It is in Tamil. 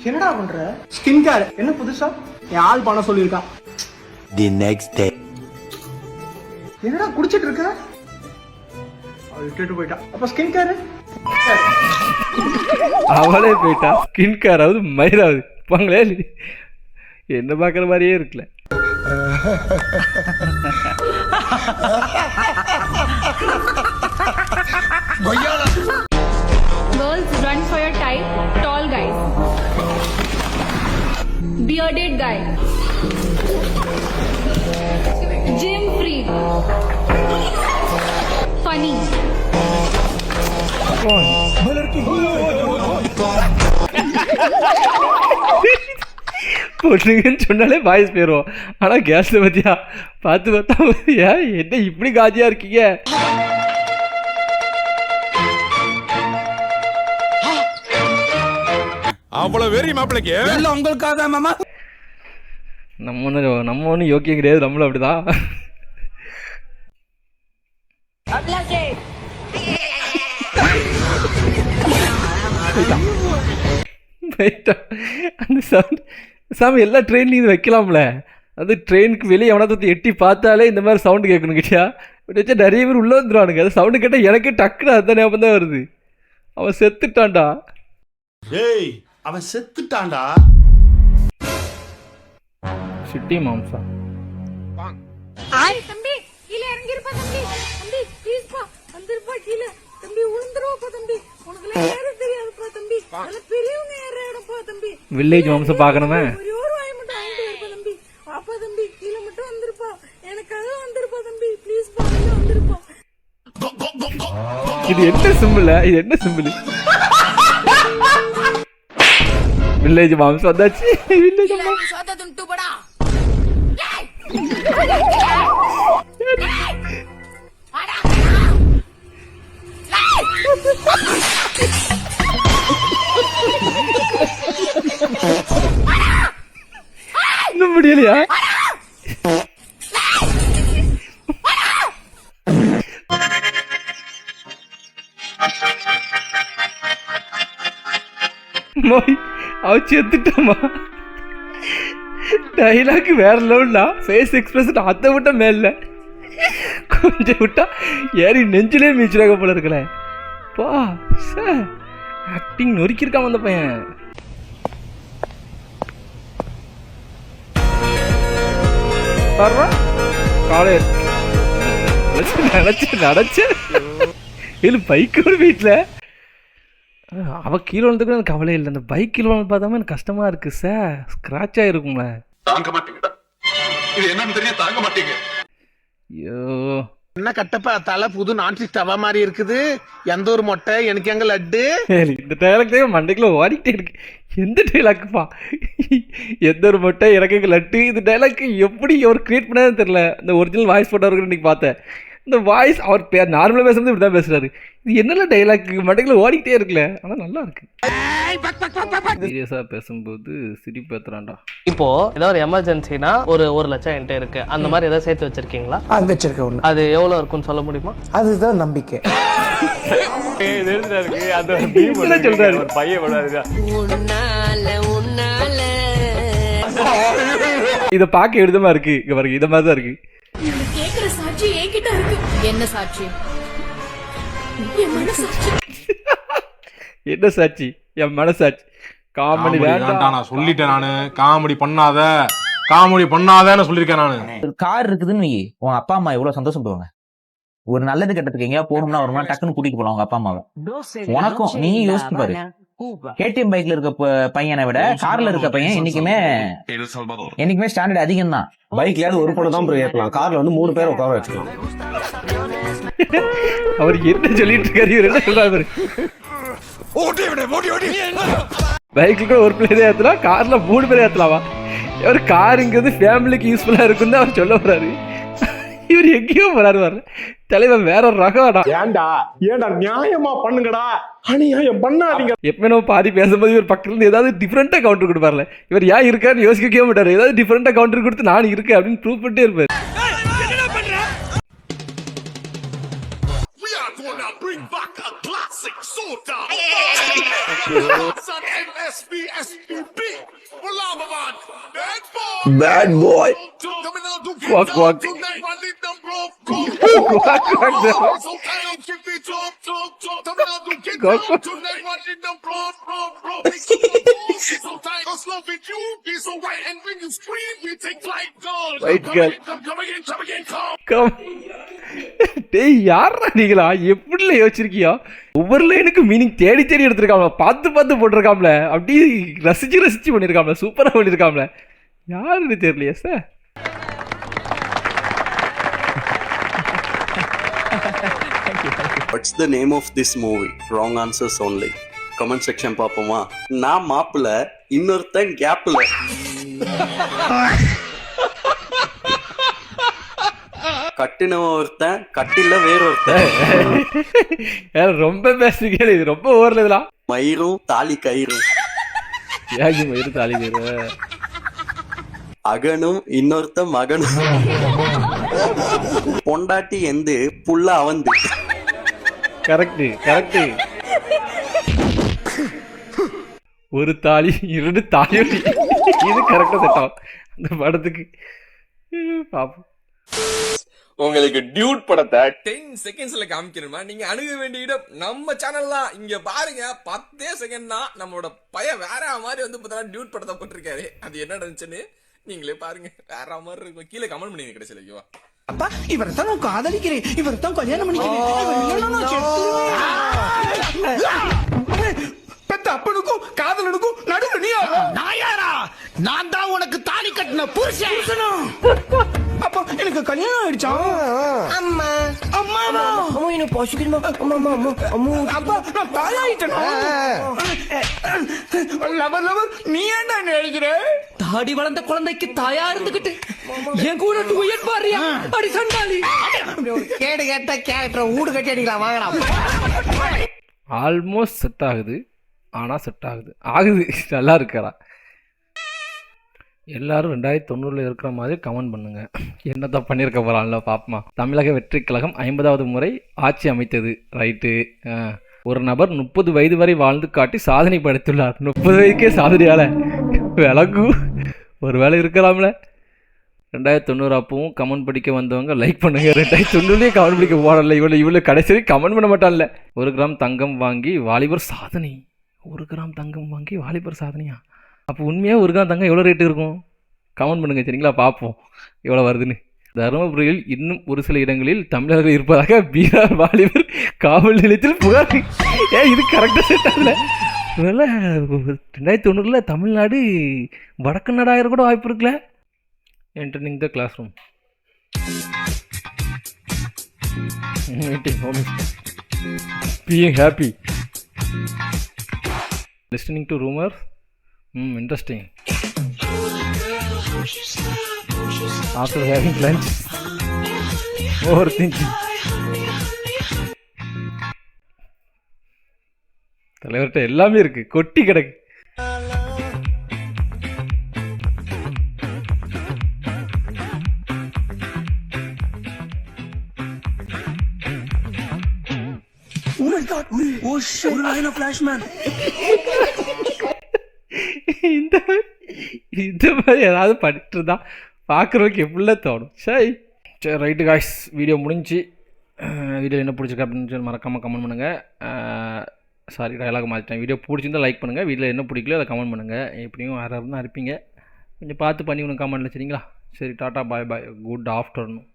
என்னடா பண்ற? ஸ்கின் கேர் என்ன புதுசா என் ஆள் பண்ண சொல்லியிருக்கான். The next day. என்னடா குடிச்சிட்டு இருக்க? அவள் விட்டுட்டு போயிட்டா. அப்ப ஸ்கின் கேர் அவளே போயிட்டா. ஸ்கின் கேர் ஆகுது மயிராகுது பாங்களே. என்ன பார்க்குற மாதிரியே இருக்குல்ல. Girls, run for your type. Tall guys, bearded guy, gym freak, funny. பொண்ணுங்கன்னு சொன்னாலே பாய்ஸ் போயிடுவோம். ஆனால் கேஸில் பற்றியா பார்த்து பார்த்தா ஏன் என்ன இப்படி காஜியாக இருக்கீங்க? அவ்வளவு வெறி மாப்பிளைக்கு உங்களுக்காக தான் மாமா. நம்ம ஒன்றும் யோக்கியம் கிடையாது, நம்மளும் அப்படிதான். அந்த சவுண்ட் சாமி எல்லா ட்ரெயின்லையும் இது வைக்கலாம்ல. அது ட்ரெயினுக்கு வெளியே எவனாவது எட்டி பார்த்தாலே இந்த மாதிரி சவுண்டு கேட்கணும் கிட்டியா. இப்படி வச்சா நிறைய பேர் உள்ளே வந்துடுவானுங்க. அது சவுண்டு கேட்டால் எனக்கே டக்குன்னு அதுதான் ஞாபகம் தான் வருது. அவன் செத்துட்டான்டா. ஏய் அவன் செத்துட்டான்டா. சிட்டி மாம்சா தம்பி கீழே இறங்கி இருப்பா. தம்பி தம்பி ப்ளீஸ் பா வந்திருப்பா கீழே. தம்பி உளுந்துருவா தம்பி. உனக்கு யாரும் தெரியாதுப்பா தம்பி. நல்ல பெரியவங்க ஏறடப்பா தம்பி. வில்லேஜ் மாம்சா பார்க்கணுமே. ஒரு வாய் மட்டும் வாங்கிட்டு வரப்பா தம்பி. அப்பா தம்பி கீழே மட்டும் வந்திருப்பா. எனக்காக வந்திருப்பா தம்பி. ப்ளீஸ் பா வந்திருப்பா. இது என்ன சிம்பிள்? இது என்ன சிம்பிள்? வில்லேஜ் மாம்ஸ் வந்தாச்சு. வில்லேஜ் இன்னும் முடியலையா? அவ செத்துட்டோமா? டைலாக் வேற லெவல்லா. ஃபேஸ் எக்ஸ்பிரஷன் அதை விட்ட மேல கொஞ்சம் விட்டா ஏறி நெஞ்சிலே மீச்சிடாக போல இருக்கல. பா சார் ஆக்டிங் நொறுக்கியிருக்காம அந்த பையன். காலேஜ் நினைச்சு இல்லை பைக்கோட வீட்டில் அவ கீழே வந்து கூட எனக்கு கவலை இல்லை. அந்த பைக் கீழே வந்து பார்த்தாம எனக்கு கஷ்டமா இருக்கு சார். ஸ்கிராட்ச் ஆயிருக்கும்ல. தாங்க மாட்டீங்க. இது என்னன்னு தெரியும் தாங்க மாட்டீங்க. ஐயோ என்ன கட்டப்பா தலை புது நான்ஸ்டிக் தவா மாதிரி இருக்குது. எந்த ஒரு மொட்டை எனக்கு எங்க லட்டு. இந்த டைலாக் தான் மண்டைக்குள்ள ஓடிக்கிட்டே இருக்கு. எந்த டைலாக்குப்பா? எந்த ஒரு மொட்டை எனக்கு எங்க லட்டு. இந்த டைலாக் எப்படி அவர் கிரியேட் பண்ணாதுன்னு தெரியல. இந்த ஒரிஜினல் வாய்ஸ் போட்டவருக்கு இன்னைக்கு பார்த்தேன். இந்த வாய்ஸ் அவர் நார்மலாக பேசுறது இப்படி தான் பேசுறாரு. இது என்னென்ன டைலாக் மண்டைக்குள்ள ஓடிக்கிட்டே இருக்குல்ல. ஆனால் நல்லா இருக்கு. சீரியஸா பேசும்போது சிரிப்பு ஏத்துறான்டா. இப்போ ஏதாவது ஒரு எமர்ஜென்சினா ஒரு 1 லட்சம் என்கிட்ட இருக்கு. அந்த மாதிரி ஏதாவது சேர்த்து வச்சிருக்கீங்களா? வச்சிருக்க ஒண்ணு. அது எவ்வளவு இருக்கும்னு சொல்ல முடியுமா? அதுதான் நம்பிக்கை. இத பாக்க எழுதமா இருக்கு. இங்க பாருங்க இத மாதிரி தான் இருக்கு. கேக்குற சாட்சி என்கிட்ட இருக்கு. என்ன சாட்சி? என் மனசாட்சி. என்ன சாட்சி? என் மனசாட்சி. காமெடி வேண்டாம் நான் சொல்லிட்டேன். நானு காமெடி பண்ணாதேன்னு சொல்லியிருக்கேன். நானு கார் இருக்குதுன்னு வை, உன் அப்பா அம்மா எவ்வளவு சந்தோஷம் போவாங்க. ஒரு நல்லது கெட்டதுக்கு எங்கேயா போகணும்னா ஒரு மாதிரி டக்குன்னு கூட்டிட்டு போலாம் உங்க அப்பா அம்மாவை. உனக்கும் நீ யோசிச்சு பாரு. கேடிஎம் பைக்ல இருக்க பையனை விட கார்ல இருக்க பையன் என்னைக்குமே ஸ்டாண்டர்ட் அதிகம் தான். பைக்லயாவது ஒரு படம் தான் ஏற்கலாம். கார்ல வந்து 3 பேர் உட்கார வச்சுக்கலாம். அவர் என்ன சொல்லிட்டு இருக்காரு? இவர் என்ன சொல்றாரு? பைக்ல ஒரு பிளேயர் தான் ஏத்தலாம், கார்ல 3 பேர் ஏத்தலாமா? இவர் காருங்கிறது ஃபேமிலிக்கு யூஸ்ஃபுல்லா இருக்குன்னு அவர் சொல்ல வர்றாரு. இவர் எங்கேயோ போறாரு. வர்ற தலைவன் வேற ரகம்டா. ஏன்டா நியாயமா பண்ணுங்கடா. அநியாயம் பண்ணாதீங்க. எப்பவுமே நம்ம பாதி பேசும்போது இவர் பக்கத்துல இருந்து ஏதாவது டிஃப்ரெண்டா கவுண்டர் கொடுப்பார்ல. இவர் ஏன் இருக்காருன்னு யோசிக்கவே மாட்டாரு. ஏதாவது டிஃப்ரெண்டா கவுண்டர் கொடுத்து நான் இருக்கேன் அப்படின்னு ப்ரூவ் பண்ணிட்டே இருப்பாரு. bring back a classic. classic soda. Son MSB SPB. Walabaman. Bad boy. Coming out to get Quack, quack. tonight. I need them bro. Quack, quack, bro. So kind of keep it talk. Coming out to get Quack, quack. tonight. I need them bro. So tight, us love it. You be so white, and when you scream, we take flight. Girl, White come girl. again, come. Come டேய் யாரா நீங்களா எப்படில யோசிச்சிருக்கியா ஒவ்வொரு லைனுக்கு மீனிங் தேடி தேடி எடுத்திருக்காமல பார்த்து பார்த்து போட்டிருக்காமல அப்படியே ரசிச்சு பண்ணியிருக்காமல சூப்பராக பண்ணியிருக்காமல யாருன்னு தெரியலையா sir What's the name of this movie? Wrong answers only. Comment section பாப்போமா? நான் மாப்பிள்ள இன்னொருத்தன் கேப்ல. கட்டினவன் ஒருத்தன் கட்டில வேற ஒருத்தன். ரொம்ப பேசுறீங்க இது ரொம்ப ஓவர்ல இதெல்லாம். மயிரும் தாலி கயிறும். ஏன் மயிறு தாலி கயிறு? அகனும் இன்னொருத்தன் மகனும். பொண்டாட்டி எந்து புள்ள அவந்து. கரெக்ட் ஒரு தாலி 2 தாலி இது கரெக்டா செட் ஆகும் அந்த படத்துக்கு பாப்போம் உங்களுக்கு டியூட் படத்தை 10 செகண்ட்ஸ்ல காமிக்கணுமா நீங்க அணுக வேண்டிய இடம் நம்ம சேனல் தான் இங்க பாருங்க 10 செகண்ட் தான் நம்மளோட பையன் வேற மாதிரி வந்து பார்த்தா டியூட் படத்தை போட்டிருக்காரு அது என்ன நடந்துச்சுன்னு நீங்களே பாருங்க வேற மாதிரி இருக்கும் கீழே கமெண்ட் பண்ணி கிடைச்சல ஐயோ அப்பா இவர்தான் நான் காதலிக்கிறேன் இவர்தான் கல்யாணம் பண்ணிக்கிறேன் பெத்த அப்பனுக்கும் காதலனுக்கும் நடுவுல நீ நாயாரா நான் தான் உனக்கு தாலி கட்டின புருஷன் அப்பா எனக்கு கல்யாணம் ஆயிடுச்சா அம்மா அம்மா அம்மா எனக்கு பசிக்குமா அம்மா அம்மா அம்மா அப்பா நான் தாயாயிட்டேனா லவர் நீ ஏன்டா எழுதுற தாடி வளர்ந்த குழந்தைக்கு தாயா இருந்துகிட்டு என் கூட டூயட் பாரியா அடி சண்டாளி கேடு கேட்ட கேரக்டர் ஊடு கட்டி அடிக்கலாம் வாங்கடா ஆல்மோஸ்ட் செட் ஆகுது ஆனால் செட் ஆகுது நல்லா இருக்காரா எல்லாரும் 2090 இருக்கிற மாதிரி கமெண்ட் பண்ணுங்க என்னதான் பண்ணியிருக்க போகிறான்ல பாப்பமா தமிழக வெற்றி கழகம் 50வது முறை ஆட்சி அமைத்தது ரைட்டு ஒரு நபர் 30 வயது வரை வாழ்ந்து காட்டி சாதனை படைத்துள்ளார் 30 வயதுக்கே சாதனையால விளக்கு ஒரு வேலை இருக்கலாம்ல 2090 அப்பவும் கமெண்ட் படிக்க வந்தவங்க லைக் பண்ணுங்க 2090 கமெண்ட் படிக்க போடல இவ்வளோ கடைசி கமெண்ட் பண்ண மாட்டான்ல 1 கிராம் தங்கம் வாங்கி வாலிபர் சாதனை 1 கிராம் தங்கம் வாங்கி வாலிபர் சாதனையா அப்போ உண்மையாக 1 கிராம் தங்கம் எவ்வளோ ரேட்டு இருக்கும் கமெண்ட் பண்ணுங்க சரிங்களா பார்ப்போம் எவ்வளோ வருதுன்னு தருமபுரியில் இன்னும் ஒரு சில இடங்களில் தமிழர்கள் இருப்பதாக பீகார் வாலிபர் காவல் நிலையத்தில் புகார் இது கரெக்டாக செட் ஆகல ஒருவேளை 2090 தமிழ்நாடு வடக்கு நாடாக கூட வாய்ப்பு இருக்குல்ல entering the classroom meeting homies being happy listening to rumors interesting after having lunch overthinking தலைவர்கிட்ட எல்லாமே இருக்கு கொட்டி கிடக்கு இந்த மாதிரி ஏதாவது பண்ணிட்டு இருந்தா பார்க்குறவங்களுக்கு எப்படிலாம் தோணும் சரி ரைட்டு காய்ஸ் வீடியோ முடிஞ்சு வீடியோ என்ன பிடிச்சிருக்கு அப்படின்னு சொல்லி மறக்காமல் கமெண்ட் பண்ணுங்கள் சாரி டயலாக் மாற்றிட்டேன் வீடியோ பிடிச்சிருந்தா லைக் பண்ணுங்கள் வீட்டில் என்ன பிடிக்கலையோ அதை கமெண்ட் பண்ணுங்கள் எப்படியும் வேறு இருந்தால் இருப்பீங்க கொஞ்சம் பார்த்து பண்ணி ஒன்று கமெண்ட்டில் சரிங்களா சரி டாட்டா பாய் பாய் குட் ஆஃப்டர்நூன்